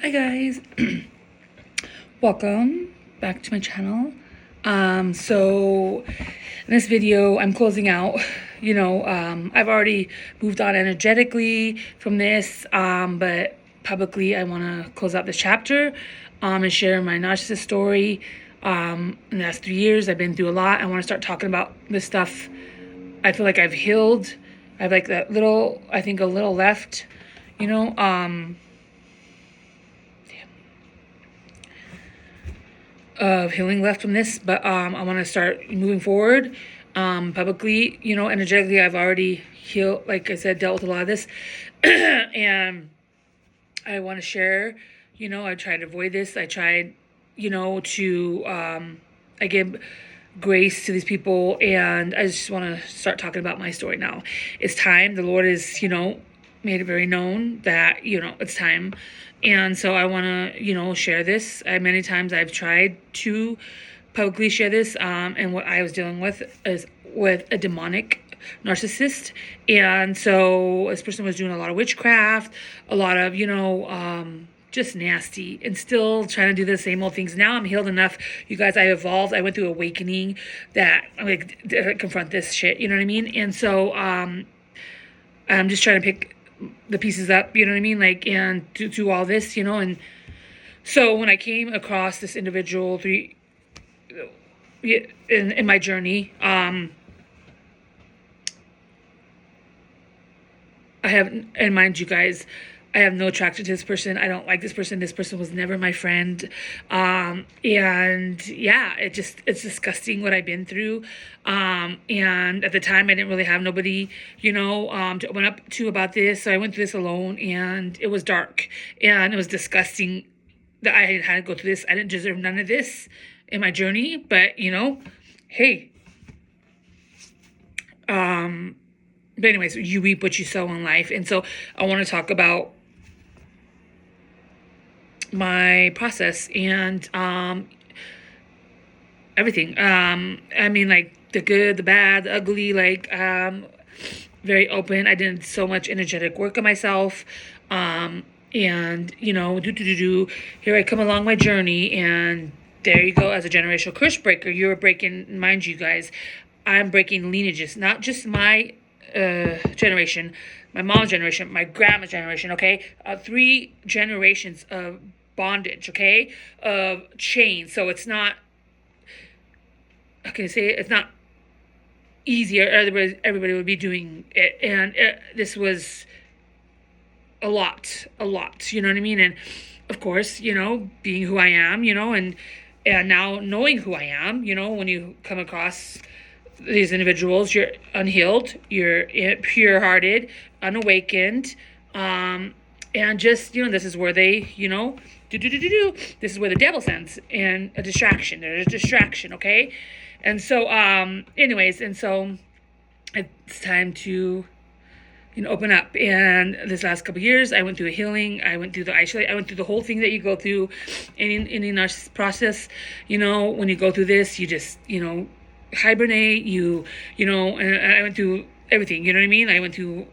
Hi guys, welcome back to my channel. So in this video I'm closing out, I've already moved on energetically from this, but publicly I want to close out this chapter and share my narcissist story. In the last 3 years I've been through a lot. I want to start talking about this stuff. I feel like I've healed. I have like that little, I think a little left, of healing left from this, but I want to start moving forward publicly, energetically. I've already healed, like I said, dealt with a lot of this and I want to share. I tried to avoid this. I tried, to I give grace to these people, and I just want to start talking about my story now. It's time. The Lord is, made it very known that, it's time. And so I want to, share this. Many times I've tried to publicly share this, and what I was dealing with is with a demonic narcissist. And so this person was doing a lot of witchcraft, a lot of, just nasty, and still trying to do the same old things. Now I'm healed enough, you guys. I evolved. I went through awakening that I'm like to confront this shit, you know what I mean? And so I'm just trying to pick the pieces up, you know what I mean, like, and do all this, and so when I came across this individual in my journey, I have, and mind you guys, I have no attraction to this person. I don't like this person. This person was never my friend. And yeah, it's disgusting what I've been through. And at the time I didn't really have nobody, to open up to about this. So I went through this alone, and it was dark and it was disgusting that I had to go through this. I didn't deserve none of this in my journey, but hey, but anyways, you reap what you sow in life. And so I want to talk about my process and everything. I mean, like the good, the bad, the ugly, like very open. I did so much energetic work on myself. And here I come along my journey, and there you go. As a generational curse breaker, you're breaking, mind you guys, I'm breaking lineages, not just my generation, my mom's generation, my grandma's generation, okay? 3 generations of bondage, okay? Of chains. So it's not, how can I say it? It's not easier. Everybody would be doing it. And this was a lot, you know what I mean? And of course, being who I am, and now knowing who I am, when you come across these individuals, you're unhealed, you're pure-hearted, unawakened, and just, this is where they, this is where the devil sends, and a distraction. There's a distraction, okay? And so, anyways, and so it's time to, open up. And this last couple of years, I went through a healing. I went through the whole thing that you go through in the narcissist process. When you go through this, you just, hibernate, and I went through everything, you know what I mean? I went through,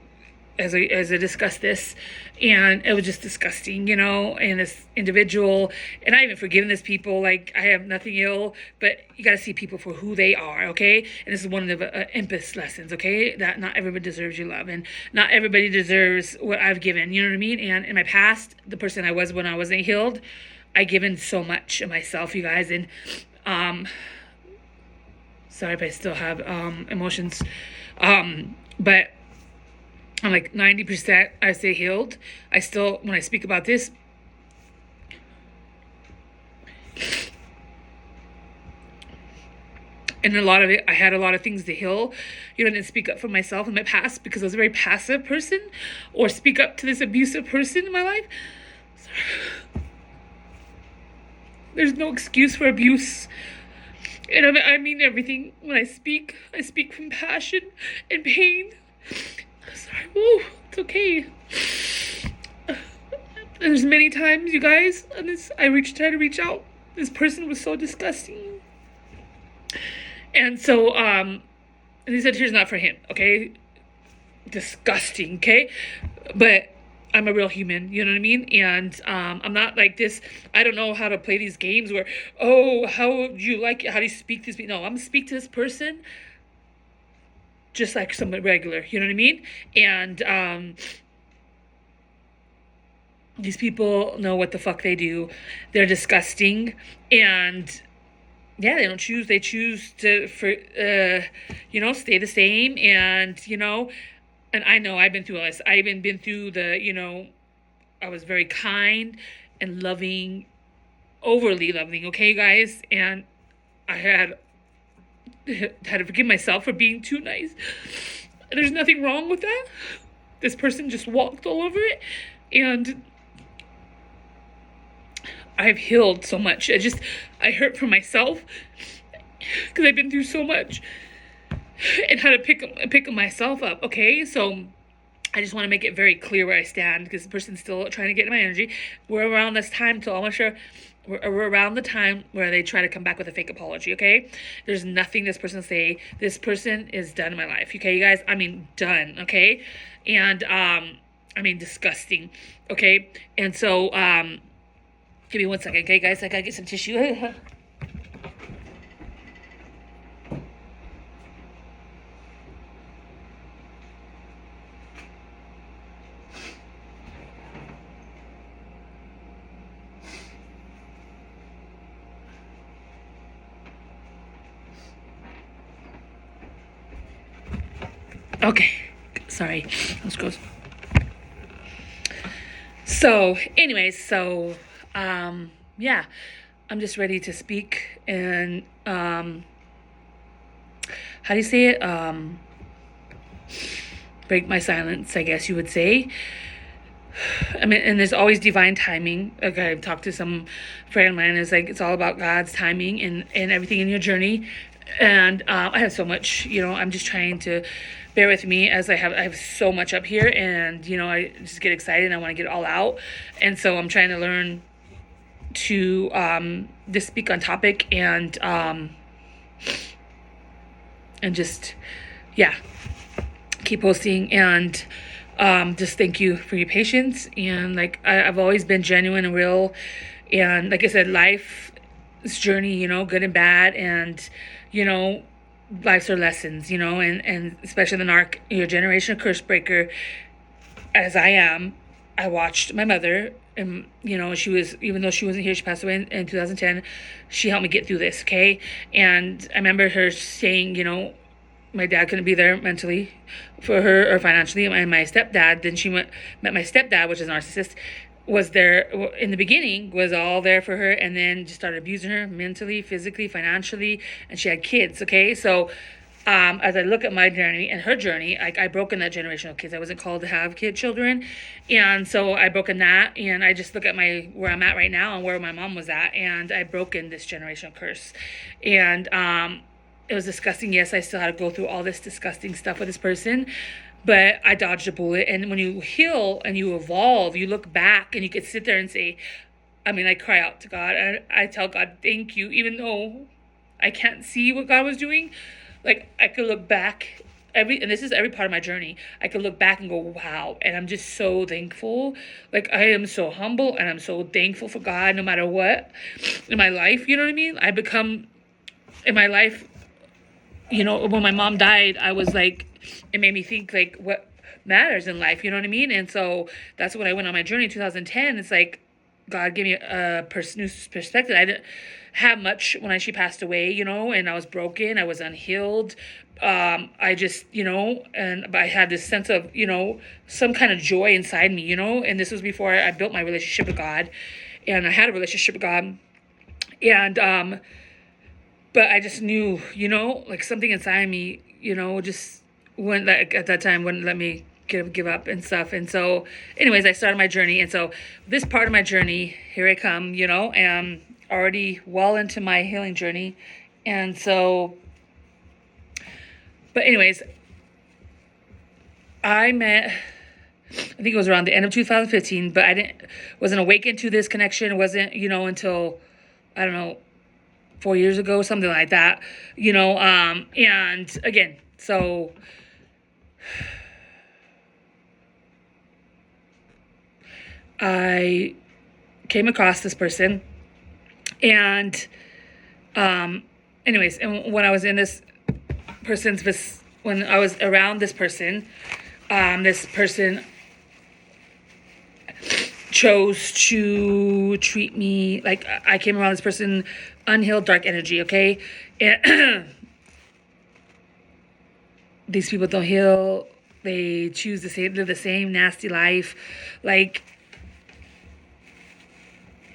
as I discussed this, and it was just disgusting, and this individual, and I haven't forgiven this people. Like, I have nothing ill, but you got to see people for who they are, okay? And this is one of the empath lessons, okay? That not everybody deserves your love, and not everybody deserves what I've given, you know what I mean? And in my past, the person I was when I wasn't healed, I given so much of myself, you guys, and sorry if I still have emotions, but I'm like 90%, I say healed. I still, when I speak about this, and a lot of it, I had a lot of things to heal. I didn't speak up for myself in my past because I was a very passive person, or speak up to this abusive person in my life. There's no excuse for abuse. And I mean everything. When I speak from passion and pain. Sorry. Woo, it's okay. There's many times, you guys, and I tried to reach out. This person was so disgusting. And so, and he said, here's not for him, okay? Disgusting, okay? But I'm a real human, you know what I mean? And I'm not like this. I don't know how to play these games where, oh, how do you like it? How do you speak to this? No, I'm gonna speak to this person just like someone regular, you know what I mean? And these people know what the fuck they do. They're disgusting, and yeah, they don't choose. They choose to stay the same, and and I know I've been through all this. I even been through I was very kind and loving, overly loving. Okay, guys, and I had to forgive myself for being too nice. There's nothing wrong with that. This person just walked all over it, and I've healed so much. I hurt for myself because I've been through so much and how to pick myself up. Okay, so I just want to make it very clear where I stand because the person's still trying to get my energy. We're around this time, so I'm sure we're around the time where they try to come back with a fake apology. Okay, there's nothing this person say. This person is done in my life. Okay, you guys. I mean, done. Okay, and I mean, disgusting. Okay, and so give me 1 second, okay, guys? I gotta get some tissue. Okay, sorry. Let's go. So, anyways, yeah, I'm just ready to speak and how do you say it? Break my silence, I guess you would say. I mean, and there's always divine timing. Like I've talked to some friend of mine, it's like it's all about God's timing and everything in your journey. And I have so much, I'm just trying to bear with me as I have so much up here, and I just get excited and I want to get it all out. And so I'm trying to learn to just speak on topic and just keep posting and just thank you for your patience. And like I've always been genuine and real, and like I said, life's journey, good and bad, and life's are lessons, and especially your generational curse breaker, as I am. I watched my mother, and she was, even though she wasn't here, she passed away in 2010. She helped me get through this, okay? And I remember her saying, my dad couldn't be there mentally for her or financially, and my stepdad. Then she met my stepdad, which is a narcissist, was there in the beginning, was all there for her, and then just started abusing her mentally, physically, financially, and she had kids, okay? So as I look at my journey and her journey, I broke in that generational kids. I wasn't called to have children, and so I broke in that, and I just look at where I'm at right now and where my mom was at, and I broke in this generational curse, and it was disgusting. Yes, I still had to go through all this disgusting stuff with this person, but I dodged a bullet. And when you heal and you evolve, you look back and you could sit there and say, I cry out to God. I tell God, thank you, even though I can't see what God was doing. Like I could look back and this is every part of my journey. I could look back and go, wow. And I'm just so thankful. Like I am so humble and I'm so thankful for God no matter what in my life. You know what I mean? I become in my life, when my mom died, I was like, it made me think like what matters in life, you know what I mean? And so that's when I went on my journey in 2010. It's like God gave me a new perspective. I didn't have much when she passed away, and I was broken. I was unhealed. I just, but I had this sense of, some kind of joy inside me, and this was before I built my relationship with God, and I had a relationship with God. And, but I just knew, like something inside me, just wouldn't at that time wouldn't let me give up and stuff. And so anyways, I started my journey. And so this part of my journey, here I come, and already well into my healing journey. And so, but anyways, I think it was around the end of 2015, but wasn't awakened to this connection. It wasn't, until, I don't know, 4 years ago, something like that, and again, so I came across this person, and anyways, and when I was in when I was around this person chose to treat me like I came around this person, unhealed dark energy, okay? And these people don't heal. They choose to live the same nasty life, like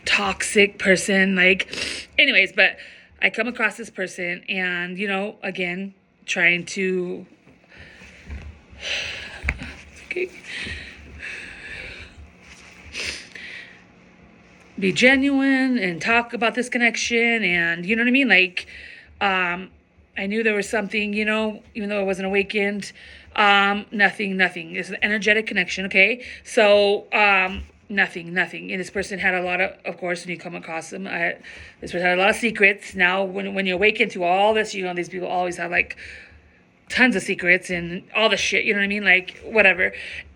toxic person. Like, anyways, but I come across this person, and again, trying to okay, be genuine and talk about this connection, and you know what I mean, like I knew there was something, even though I wasn't awakened. Nothing. It's an energetic connection, okay? So, nothing. And this person had a lot of course, when you come across them, this person had a lot of secrets. Now, when you awaken to all this, these people always have, like, tons of secrets and all the shit, you know what I mean? Like, whatever.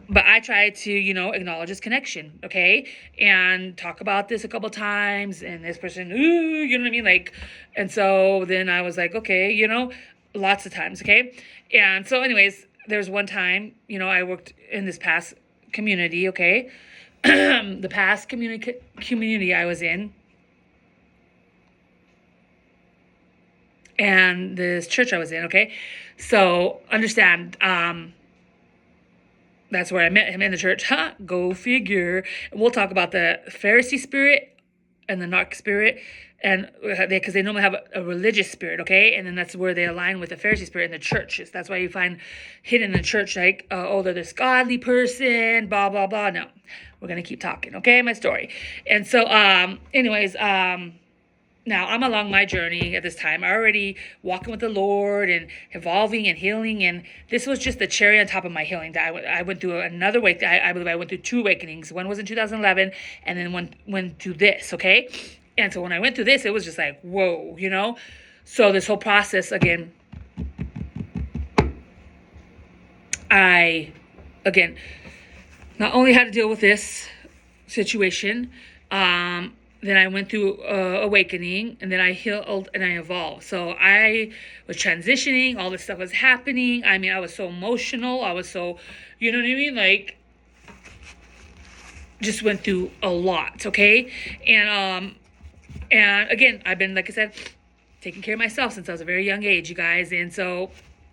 But I tried to, acknowledge this connection, okay? And talk about this a couple times, and this person, ooh, you know what I mean? Like, and so then I was like, okay, lots of times, okay? And so anyways, there's one time, I worked in this past community, okay? The past community I was in, and this church I was in, okay? So understand, that's where I met him, in the church. Go figure. And we'll talk about the Pharisee spirit and the Narc spirit, and because they normally have a religious spirit, okay? And then that's where they align with the Pharisee spirit in the churches. That's why you find hidden in the church, like, they're this godly person, blah, blah, blah. No, we're going to keep talking, okay? My story. And so, anyways, now, I'm along my journey at this time, already walking with the Lord and evolving and healing. And this was just the cherry on top of my healing. That I went through another wake. I believe I went through 2 awakenings. One was in 2011, and then went through this, okay? And so when I went through this, it was just like, whoa, So this whole process, again, I, not only had to deal with this situation, then I went through awakening, and then I healed and I evolved. So I was transitioning. All this stuff was happening. I mean, I was so emotional. I was so, you know what I mean? Like, just went through a lot, okay? And again, I've been, like I said, taking care of myself since I was a very young age, you guys. And so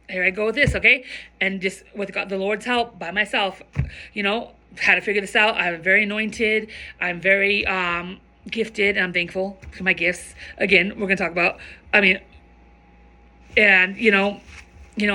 here I go with this, okay? And just with the Lord's help, by myself, how to figure this out. I'm very anointed. I'm very gifted, and I'm thankful for my gifts. Again, we're gonna talk about, and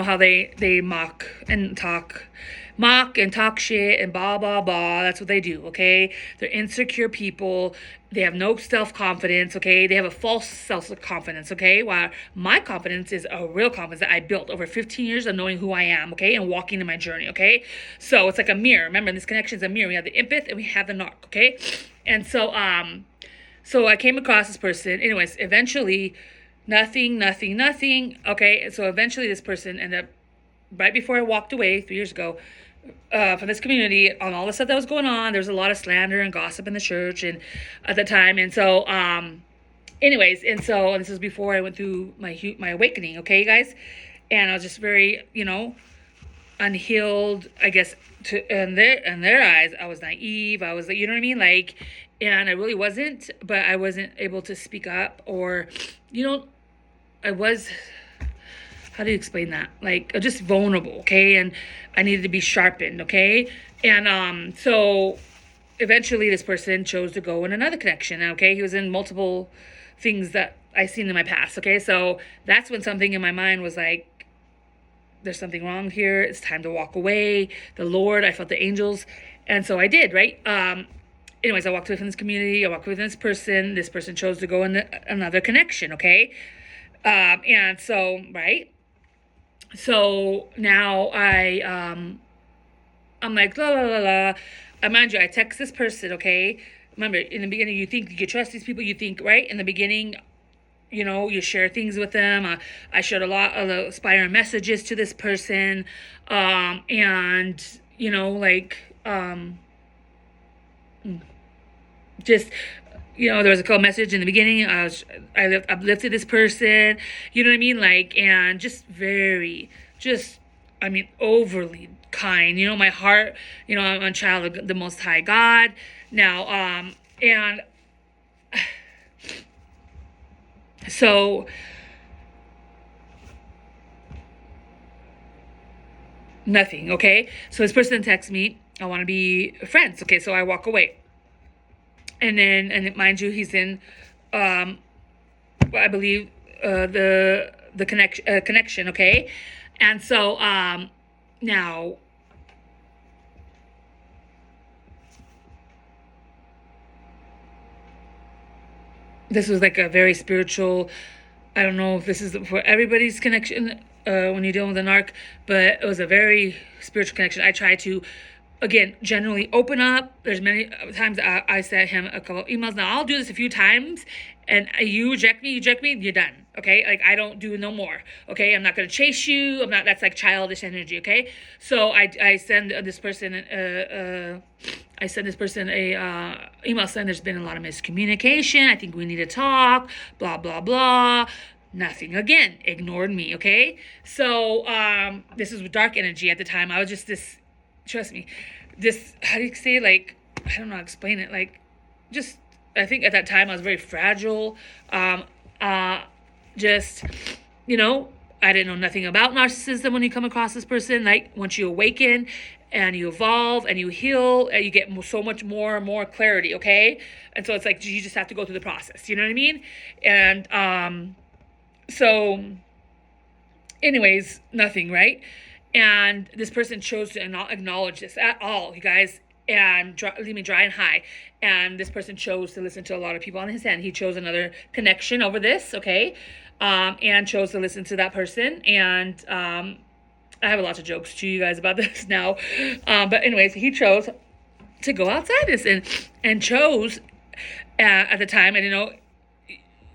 how they mock and talk shit and blah blah blah. That's what they do, okay? They're insecure people. They have no self-confidence, okay? They have a false self-confidence, okay? While my confidence is a real confidence that I built over 15 years of knowing who I am, okay? And walking in my journey, okay? So it's like a mirror. Remember, this connection is a mirror. We have the empath and we have the narc, okay? And so I came across this person. Anyways, eventually, nothing. Okay, so eventually this person ended up, right before I walked away 3 years ago, from this community, on all the stuff that was going on. There was a lot of slander and gossip in the church, and at the time. And so, anyways, and this was before I went through my awakening, okay, guys? And I was just very, unhealed, I guess, in their eyes. I was naive. I was, you know what I mean? Like, and I really wasn't, but I wasn't able to speak up, or, I was, how do you explain that? Like, just vulnerable, okay? And I needed to be sharpened, okay? And so eventually this person chose to go in another connection, okay? He was in multiple things that I seen in my past, okay? So that's when something in my mind was like, there's something wrong here. It's time to walk away. The Lord, I felt the angels. And so I did, right? Anyways, I walked away from this community. I walked away from this person. This person chose to go in another connection, okay? And so, right? So now I'm like, la, la, la, la. Mind you, I text this person, okay? Remember, in the beginning, you think you can trust these people. You think, right? In the beginning, you share things with them. I shared a lot of inspiring messages to this person. And, just, there was a cool message in the beginning. I uplifted this person, you know what I mean? Like, and just overly kind. My heart, I'm a child of the Most High God. Now, and so nothing, okay? So this person texts me, I want to be friends. Okay, so I walk away. And mind you, he's in, I believe, the connection, okay? And so, now, this was like a very spiritual, I don't know if this is for everybody's connection when you're dealing with an arc, but it was a very spiritual connection. I try to, again, generally open up. There's many times I sent him a couple of emails. Now, I'll do this a few times, and you reject me, you're done, okay? Like, I don't do no more, okay? I'm not going to chase you. That's like childish energy, okay? So I send this person, a email saying there's been a lot of miscommunication. I think we need to talk, blah, blah, blah. Nothing. Again, ignored me, okay? So, this is dark energy at the time. I was just trust me, how do you say, like, I don't know how to explain it. Like, just, I think at that time I was very fragile. Just, I didn't know nothing about narcissism when you come across this person. Like, once you awaken and you evolve and you heal, and you get so much more clarity, okay? And so it's like, you just have to go through the process, you know what I mean? And, so, anyways, nothing, right? And this person chose to not acknowledge this at all, you guys, and leave me dry and high. And this person chose to listen to a lot of people on his end. He chose another connection over this, okay? And chose to listen to that person. And I have a lot of jokes to you guys about this now. But anyways, he chose to go outside this and chose, at the time, I didn't know,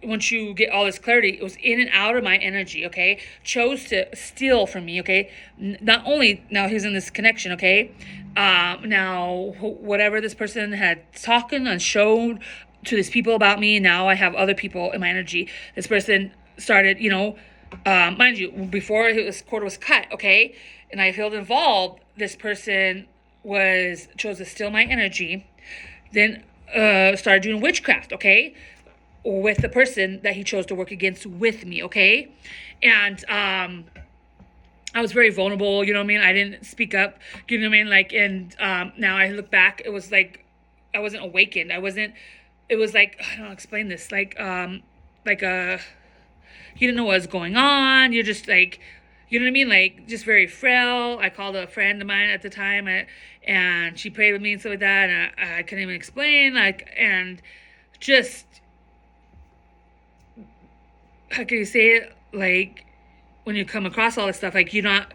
once you get all this clarity, it was in and out of my energy, okay? Chose to steal from me, okay? Not only, now he's in this connection, okay? Now, whatever this person had talked and showed to these people about me, now I have other people in my energy. This person started, mind you, before his cord was cut, okay? And I felt involved, this person chose to steal my energy, then started doing witchcraft, okay? With the person that he chose to work against with me, okay? And I was very vulnerable, you know what I mean? I didn't speak up, you know what I mean? Like, and now I look back, it was like, I wasn't awakened. It was like, I don't know how to explain this, like you didn't know what was going on. You're just like, you know what I mean? Like, just very frail. I called a friend of mine at the time, and she prayed with me and stuff like that, and I couldn't even explain, like, and just, how can you say it? Like, when you come across all this stuff, like, you're not,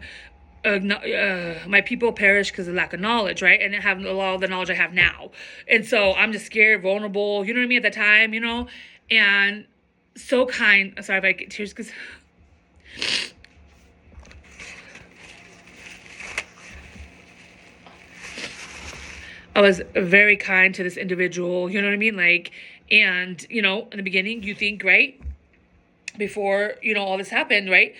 my people perish because of lack of knowledge, right? And I have a lot of the knowledge I have now. And so I'm just scared, vulnerable, you know what I mean, at the time, and so kind. I'm sorry if I get tears because I was very kind to this individual, you know what I mean? Like, and, in the beginning, you think, right? Before, all this happened, right?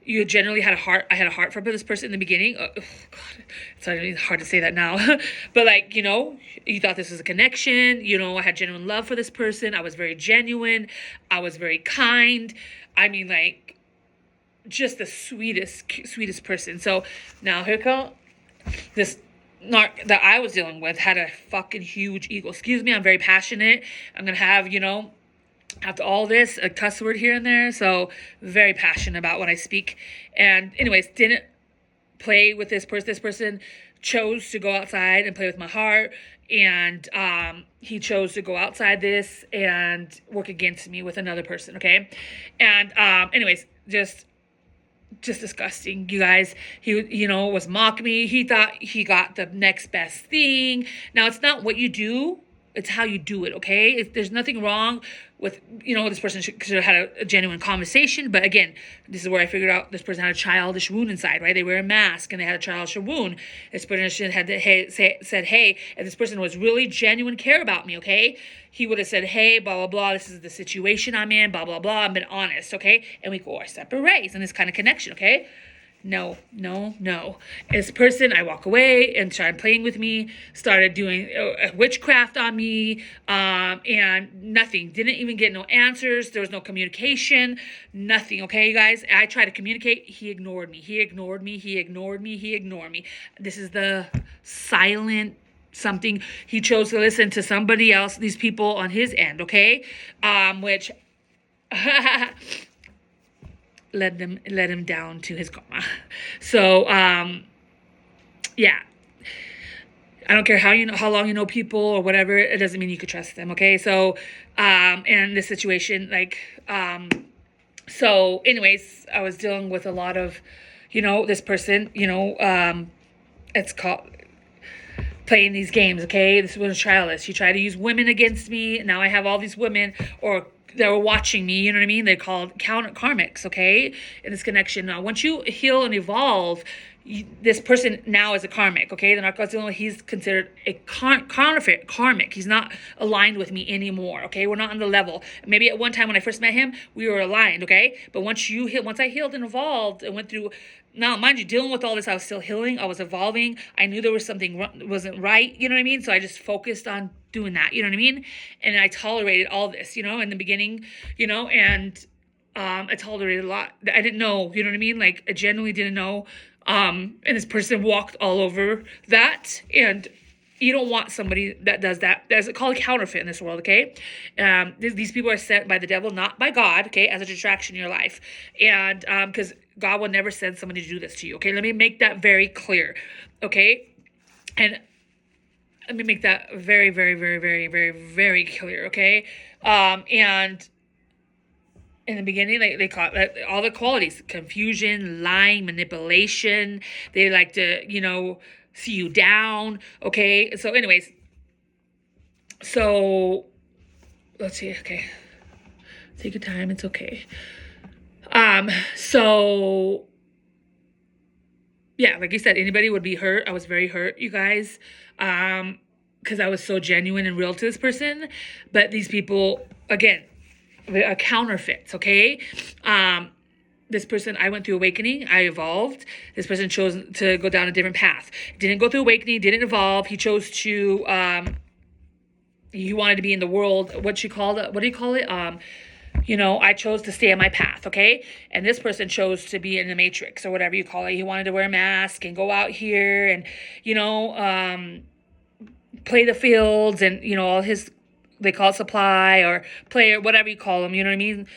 You generally had a heart. I had a heart for this person in the beginning. Oh, God, it's hard to say that now. But, like, you thought this was a connection. I had genuine love for this person. I was very genuine. I was very kind. I mean, like, just the sweetest person. So now here come this narc that I was dealing with had a fucking huge ego. Excuse me, I'm very passionate. I'm going to have, after all this, a cuss word here and there. So very passionate about when I speak. And anyways, didn't play with this person. This person chose to go outside and play with my heart. And he chose to go outside this and work against me with another person, okay? And anyways, just disgusting, you guys. He, was mocking me. He thought he got the next best thing. Now, it's not what you do. It's how you do it, okay? There's nothing wrong with, this person should have had a genuine conversation. But again, this is where I figured out this person had a childish wound inside, right? They wear a mask and they had a childish wound. This person had to said, hey, if this person was really genuine care about me, okay? He would have said, hey, blah, blah, blah, this is the situation I'm in, blah, blah, blah. I've been honest, okay? And we go our separate ways in this kind of connection, okay? No. This person, I walk away and started playing with me, started doing witchcraft on me, and nothing. Didn't even get no answers. There was no communication, nothing. Okay, you guys? I tried to communicate. He ignored me. He ignored me. This is the silent something. He chose to listen to somebody else, these people on his end, okay? Which... led him down to his karma. So yeah, I don't care how long you know people or whatever, it doesn't mean you could trust them, okay? So and this situation, so anyways, I was dealing with a lot of this person, it's called playing these games, okay? This was childless. She tried to use women against me. Now I have all these women that were watching me, you know what I mean? They're called karmics, okay? In this connection. Now, once you heal and evolve, this person now is a karmic, okay? The narcissist, he's considered a counterfeit karmic. He's not aligned with me anymore, okay? We're not on the level. Maybe at one time when I first met him, we were aligned, okay? But once I healed and evolved and went through... Now, mind you, dealing with all this, I was still healing. I was evolving. I knew there was something wasn't right, you know what I mean? So I just focused on doing that, you know what I mean? And I tolerated all this, in the beginning, and I tolerated a lot. I didn't know, you know what I mean? I genuinely didn't know. And this person walked all over that. And you don't want somebody that does that. That's called a counterfeit in this world, okay? These people are sent by the devil, not by God, okay, as a distraction in your life. And because God will never send somebody to do this to you, okay? Let me make that very clear, okay? And let me make that very, very, very, very, very, very clear, okay? And in the beginning, they call it all the qualities: confusion, lying, manipulation. They like to, see you down, okay? So anyways, let's see, okay. Take your time, it's okay. So yeah, like I said, anybody would be hurt. I was very hurt, you guys, because I was so genuine and real to this person. But these people, again, are counterfeits, okay? This person, I went through awakening. I evolved. This person chose to go down a different path. Didn't go through awakening, didn't evolve. He chose to, he wanted to be in the world. What do you call it? I chose to stay on my path, okay? And this person chose to be in the matrix or whatever you call it. He wanted to wear a mask and go out here and, play the fields and, all his, they call it supply or play or whatever you call them, you know what I mean?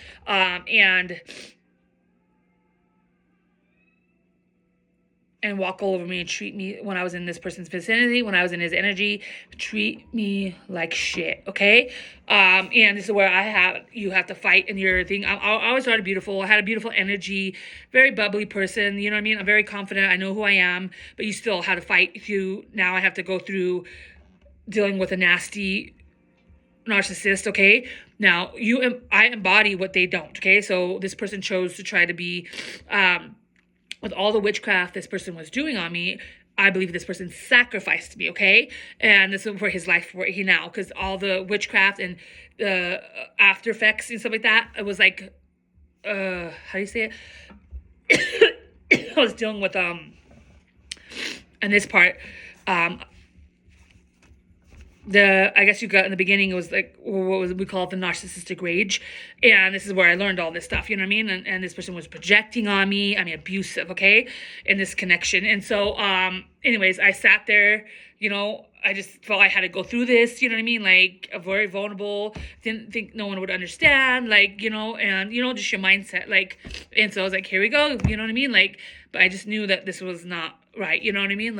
And walk all over me and treat me, when I was in this person's vicinity, when I was in his energy, treat me like shit, okay? And this is where you have to fight in your thing. I always started beautiful. I had a beautiful energy, very bubbly person, you know what I mean? I'm very confident. I know who I am, but you still had to fight through. Now I have to go through dealing with a nasty narcissist, okay? Now, I embody what they don't, okay? So this person chose to try to be... with all the witchcraft this person was doing on me, I believe this person sacrificed me, okay? And this is for his life, where he now, because all the witchcraft and the after effects and stuff like that, it was like, how do you say it? I was dealing with, and this part, I guess you got in the beginning, it was like, we call it the narcissistic rage. And this is where I learned all this stuff, you know what I mean? And this person was projecting on me, abusive, okay? In this connection. And so, anyways, I sat there, I just felt I had to go through this, you know what I mean? Very vulnerable, didn't think no one would understand, and, just your mindset, and so I was like, here we go, you know what I mean? But I just knew that this was not right, you know what I mean?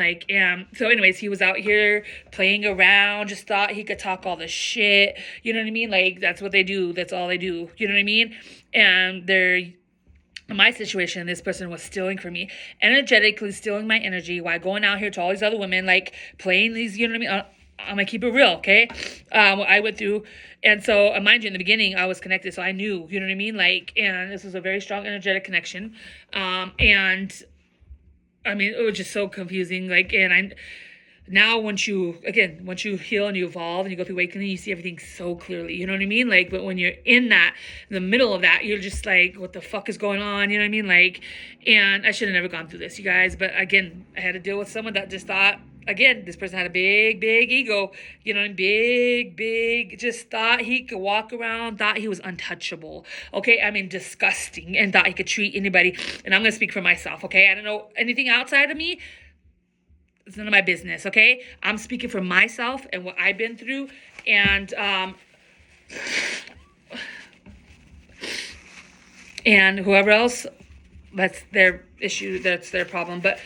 So anyways, he was out here playing around, just thought he could talk all the shit, you know what I mean? That's what they do, that's all they do, you know what I mean? And in my situation, this person was stealing from me, energetically stealing my energy while going out here to all these other women, playing these, you know what I mean, I'm gonna keep it real, okay? What I went through, and so mind you, in the beginning, I was connected, so I knew, you know what I mean? Like, and this was a very strong energetic connection, and I mean, it was just so confusing. Like, and I now once you heal and you evolve and you go through awakening, you see everything so clearly. You know what I mean? Like, but when you're in the middle of that, you're just like, what the fuck is going on? You know what I mean? Like, and I should have never gone through this, you guys. But again, I had to deal with someone that just thought, again, this person had a big, big ego, you know, big, just thought he could walk around, thought he was untouchable, okay? I mean, disgusting, and thought he could treat anybody. And I'm going to speak for myself, okay? I don't know anything outside of me. It's none of my business, okay? I'm speaking for myself and what I've been through, and whoever else, that's their issue, that's their problem. But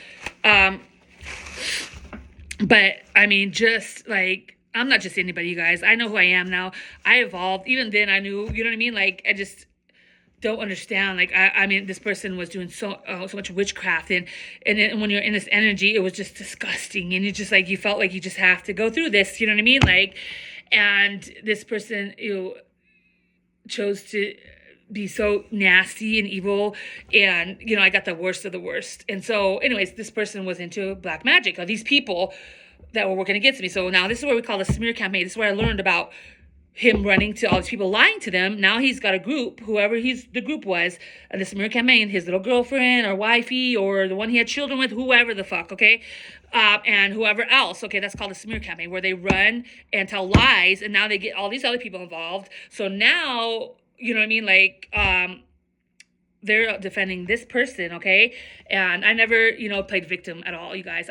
I mean, just like, I'm not just anybody, you guys. I know who I am now. I evolved. Even then, I knew, you know what I mean? Like, I just don't understand. Like, I mean, this person was doing so much witchcraft, and then when you're in this energy, it was just disgusting, and you just like, you felt like you just have to go through this, you know what I mean? Like, and this person, chose to be so nasty and evil, and I got the worst of the worst. And so anyways, this person was into black magic, or these people that were working against me. So now this is what we call the smear campaign. This is where I learned about him running to all these people, lying to them. Now he's got a group, whoever the group was, the smear campaign, his little girlfriend or wifey or the one he had children with, whoever the fuck, okay? And whoever else, okay, that's called a smear campaign, where they run and tell lies, and now they get all these other people involved. So now, you know what I mean? Like, they're defending this person, okay? And I never, played victim at all, you guys.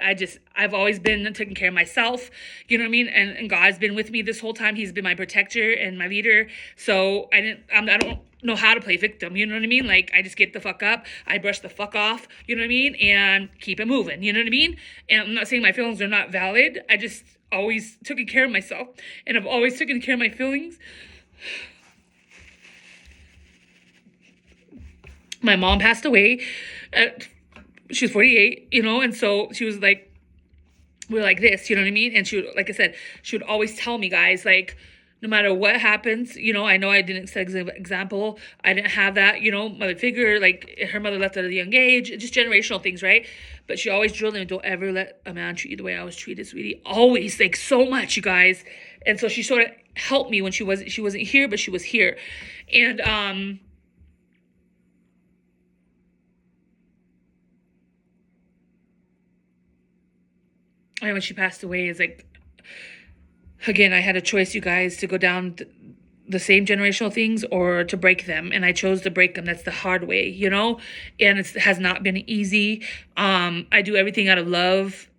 I've always been taking care of myself, you know what I mean? And God's been with me this whole time. He's been my protector and my leader. So I don't know how to play victim, you know what I mean? Like, I just get the fuck up, I brush the fuck off, you know what I mean? And keep it moving, you know what I mean? And I'm not saying my feelings are not valid. I just always taken care of myself, and I've always taken care of my feelings. My mom passed away. She was 48, and so she was like, we're like this, you know what I mean? And she would, like I said, she would always tell me, guys, like, no matter what happens, I know I didn't set an example. I didn't have that, mother figure. Like, her mother left at a young age, just generational things, right? But she always drilled in, don't ever let a man treat you the way I was treated, sweetie. Always, like, so much, you guys. And so she sort of helped me when she wasn't here, but she was here. And when she passed away, it's like, again, I had a choice, you guys, to go down the same generational things or to break them. And I chose to break them. That's the hard way, and it has not been easy. I do everything out of love.